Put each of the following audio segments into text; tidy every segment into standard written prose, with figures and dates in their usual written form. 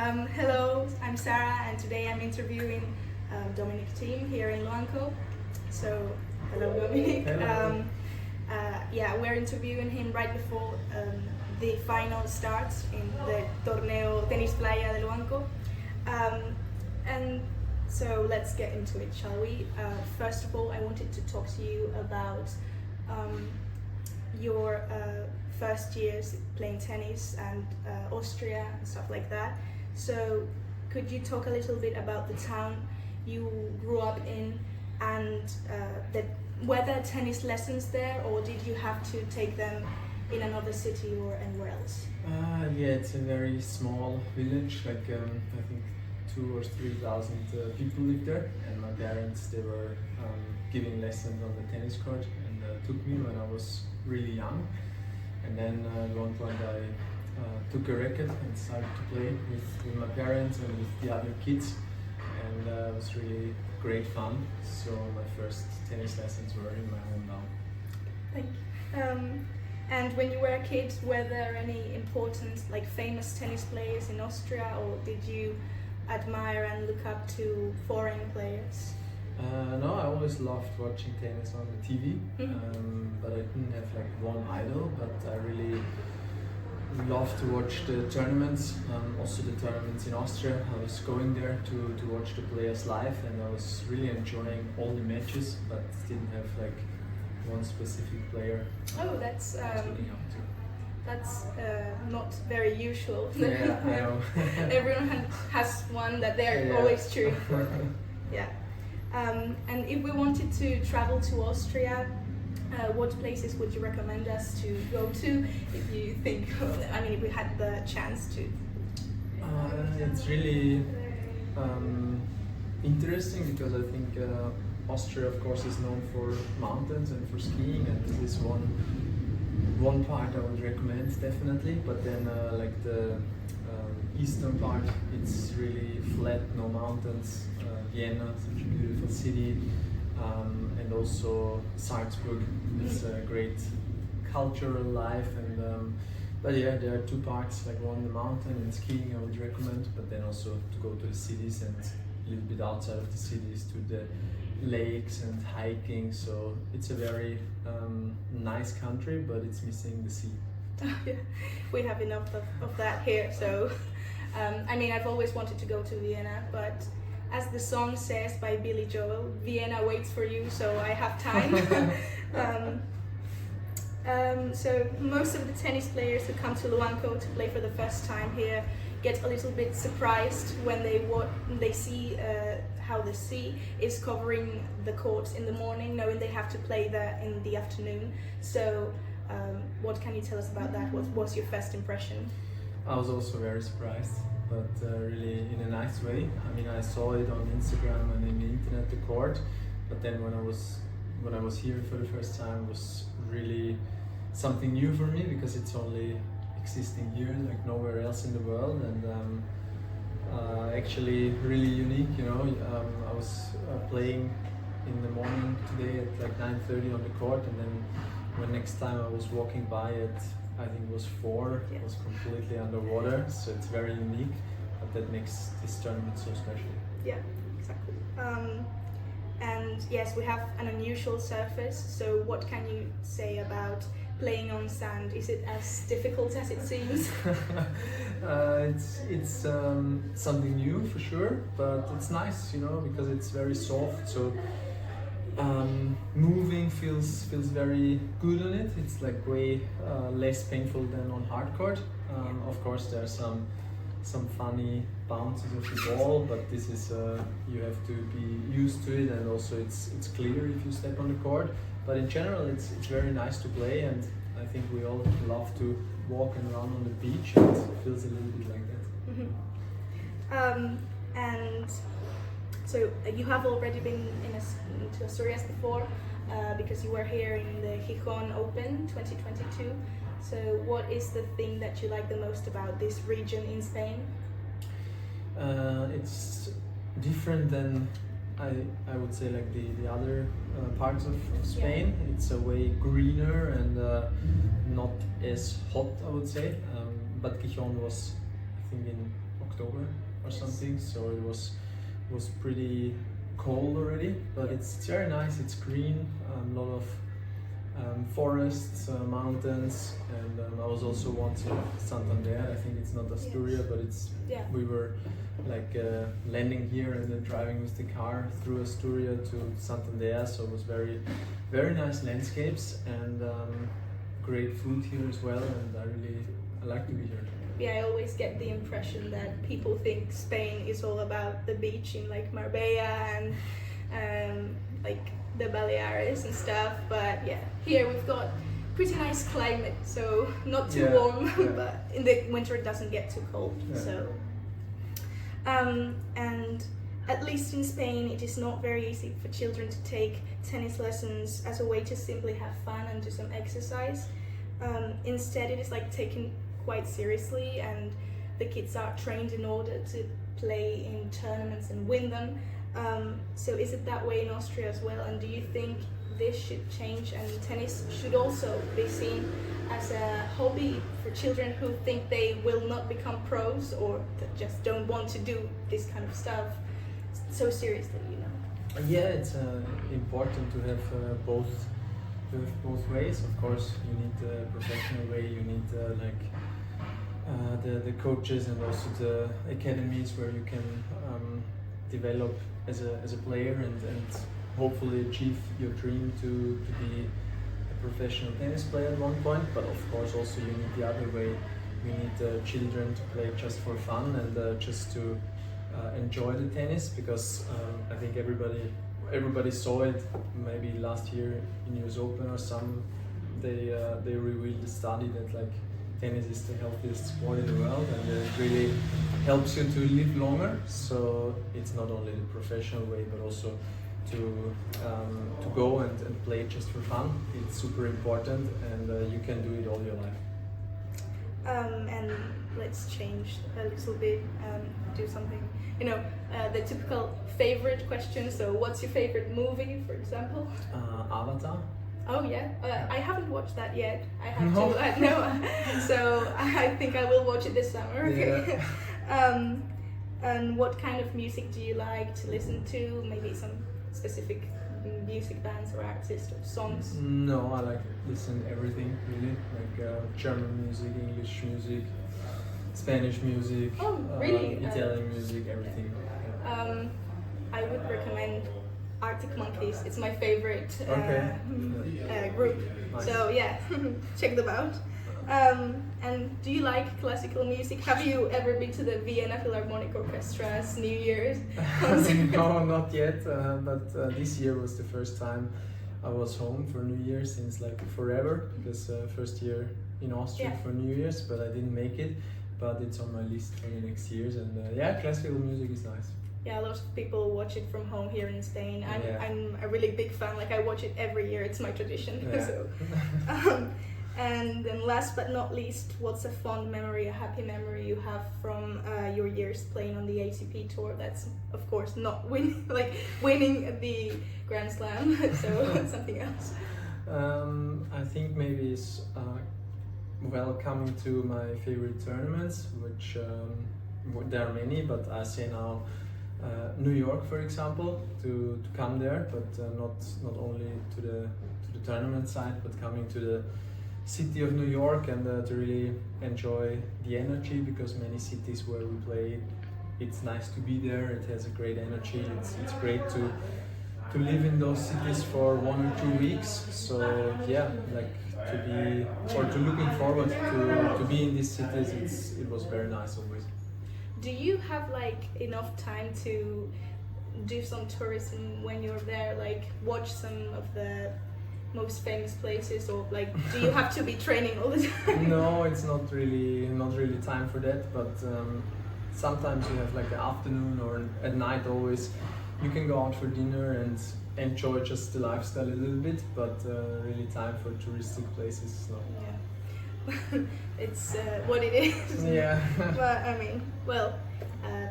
Hello, I'm Sara, and today I'm interviewing Dominic Thiem here in Luanco. So, hello Dominic. Hello. Yeah, we're interviewing him right before the final starts in the torneo Tenis Playa Luanco. And so let's get into it, shall we? First of all, I wanted to talk to you about your first years playing tennis and Austria and stuff like that. So could you talk a little bit about the town you grew up in and were there tennis lessons there, or did you have to take them in another city or anywhere else? Yeah, it's a very small village, like I think 2,000 or 3,000 people live there, and my parents, they were giving lessons on the tennis court and took me when I was really young. And then at one point I took a racket and started to play with my parents and with the other kids, and it was really great fun. So my first tennis lessons were in my hometown. Thank you. And when you were a kid, were there any important, like famous tennis players in Austria, or did you admire and look up to foreign players? No, I always loved watching tennis on the TV, but I didn't have like one idol, but I really loved to watch the tournaments, also the tournaments in Austria. I was going there to watch the players live, and I was really enjoying all the matches, but didn't have like one specific player. Oh, that's that's not very usual. Yeah, I know. Everyone has one that they're always cheering for. Yeah. And if we wanted to travel to Austria, what places would you recommend us to go to if you think, I mean, if we had the chance to? It's really interesting because I think Austria, of course, is known for mountains and for skiing, and this is one part I would recommend definitely. But then like the eastern part, it's really flat, no mountains. Vienna, such a beautiful city, and also Salzburg is a great cultural life. And but yeah, there are two parts, like one the mountain and skiing I would recommend, but then also to go to the cities and a little bit outside of the cities to the lakes and hiking. So it's a very nice country, but it's missing the sea. Yeah, we have enough of that here. So I mean, I've always wanted to go to Vienna, but as the song says by Billy Joel, Vienna waits for you, so I have time. So most of the tennis players who come to Luanco to play for the first time here get a little bit surprised when they see how the sea is covering the courts in the morning, knowing they have to play there in the afternoon. So what can you tell us about that? What was your first impression? I was also very surprised, but really in a nice way. I mean, I saw it on Instagram and in the internet, the court, but then when I was here for the first time, it was really something new for me because it's only existing here, like nowhere else in the world, and actually really unique. You know, I was playing in the morning today at like 9:30 on the court, and then when next time I was walking by it, I think it was 4, it was completely underwater, so it's very unique, but that makes this tournament so special. Yeah, exactly. And yes, we have an unusual surface, so what can you say about playing on sand? Is it as difficult as it seems? It's something new for sure, but it's nice, you know, because it's very soft, so moving feels very good on it. It's like way less painful than on hard court. Of course, there are some funny bounces of the ball, but this is you have to be used to it, and also it's clear if you step on the court. But in general, it's very nice to play, and I think we all love to walk and run on the beach, and it feels a little bit like that. And so you have already been to Asturias before because you were here in the Gijón Open 2022. So what is the thing that you like the most about this region in Spain? It's different than I would say like the other parts of Spain. Yeah. It's a way greener and not as hot, I would say. But Gijón was, I think, in October or something, so it was pretty cold already, but it's very nice. It's green, a lot of forests, mountains, and I was also once in Santander. I think it's not Asturia, but it's we were like landing here and then driving with the car through Asturia to Santander, so it was very nice landscapes and great food here as well, and I like to be here. Yeah, I always get the impression that people think Spain is all about the beach in like Marbella and like the Baleares and stuff, but yeah, here we've got pretty nice climate, so not too warm, but in the winter it doesn't get too cold. So and at least in Spain it is not very easy for children to take tennis lessons as a way to simply have fun and do some exercise. Instead it is like taken quite seriously, and the kids are trained in order to play in tournaments and win them. So is it that way in Austria as well, and do you think this should change and tennis should also be seen as a hobby for children who think they will not become pros or that just don't want to do this kind of stuff so seriously, you know? Yeah, it's important to have both ways. Of course, you need the professional way, you need the coaches and also the academies where you can develop as a player and hopefully achieve your dream to be a professional tennis player at one point. But of course also you need the other way. You need children to play just for fun and just to enjoy the tennis, because I think everybody saw it maybe last year in US Open or some. They revealed the study that like tennis is the healthiest sport in the world, and it really helps you to live longer. So it's not only the professional way, but also to go and play just for fun. It's super important, and you can do it all your life. And let's change a little bit, do something, you know, the typical favorite question. So what's your favorite movie, for example? Avatar. Oh yeah, I haven't watched that yet. I have to. No, so I think I will watch it this summer. Yeah. And what kind of music do you like to listen to? Maybe some specific music bands or artists or songs? No, I like listen everything really, like German music, English music, Spanish music, really? Italian music, everything. I would recommend Arctic Monkeys. It's my favorite group. Nice. So yeah, check them out. And do you like classical music? Have you ever been to the Vienna Philharmonic Orchestra's New Year's concert? No, not yet. But this year was the first time I was home for New Year since like forever, because first year in Austria for New Year's, but I didn't make it. But it's on my list for the next years, and classical music is nice. Yeah, a lot of people watch it from home here in Spain. I'm a really big fan. Like I watch it every year. It's my tradition. Yeah. So, and then last but not least, what's a fond memory, a happy memory you have from your years playing on the ATP tour? That's of course not winning the Grand Slam. So something else. I think maybe it's coming to my favorite tournaments, which there are many, but I say now. New York, for example, to come there, but not only to the tournament side, but coming to the city of New York and to really enjoy the energy, because many cities where we play, it's nice to be there. It has a great energy. It's great to live in those cities for 1 or 2 weeks. So yeah, like to looking forward to be in these cities. It was very nice always. Do you have like enough time to do some tourism when you're there, like watch some of the most famous places, or like do you have to be training all the time? No, it's not really time for that, but sometimes you have like an afternoon or at night always you can go out for dinner and enjoy just the lifestyle a little bit, but really time for touristic places, no. Yeah. It's what it is. Yeah. But I mean, well,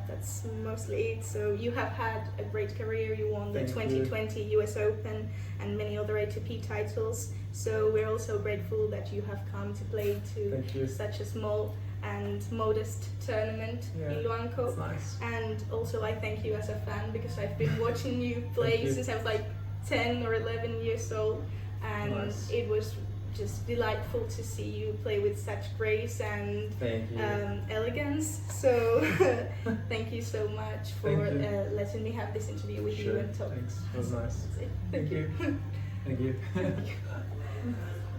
that's mostly it. So you have had a great career. You won the 2020 US Open and many other ATP titles. So we're also grateful that you have come to play to such a small and modest tournament in Luanco. That's nice. And also I thank you as a fan, because I've been watching you play since I was like 10 or 11 years old, and it was just delightful to see you play with such grace and elegance. So thank you so much for letting me have this interview with you and talk. Thanks. It was nice. Thank you. Thank you.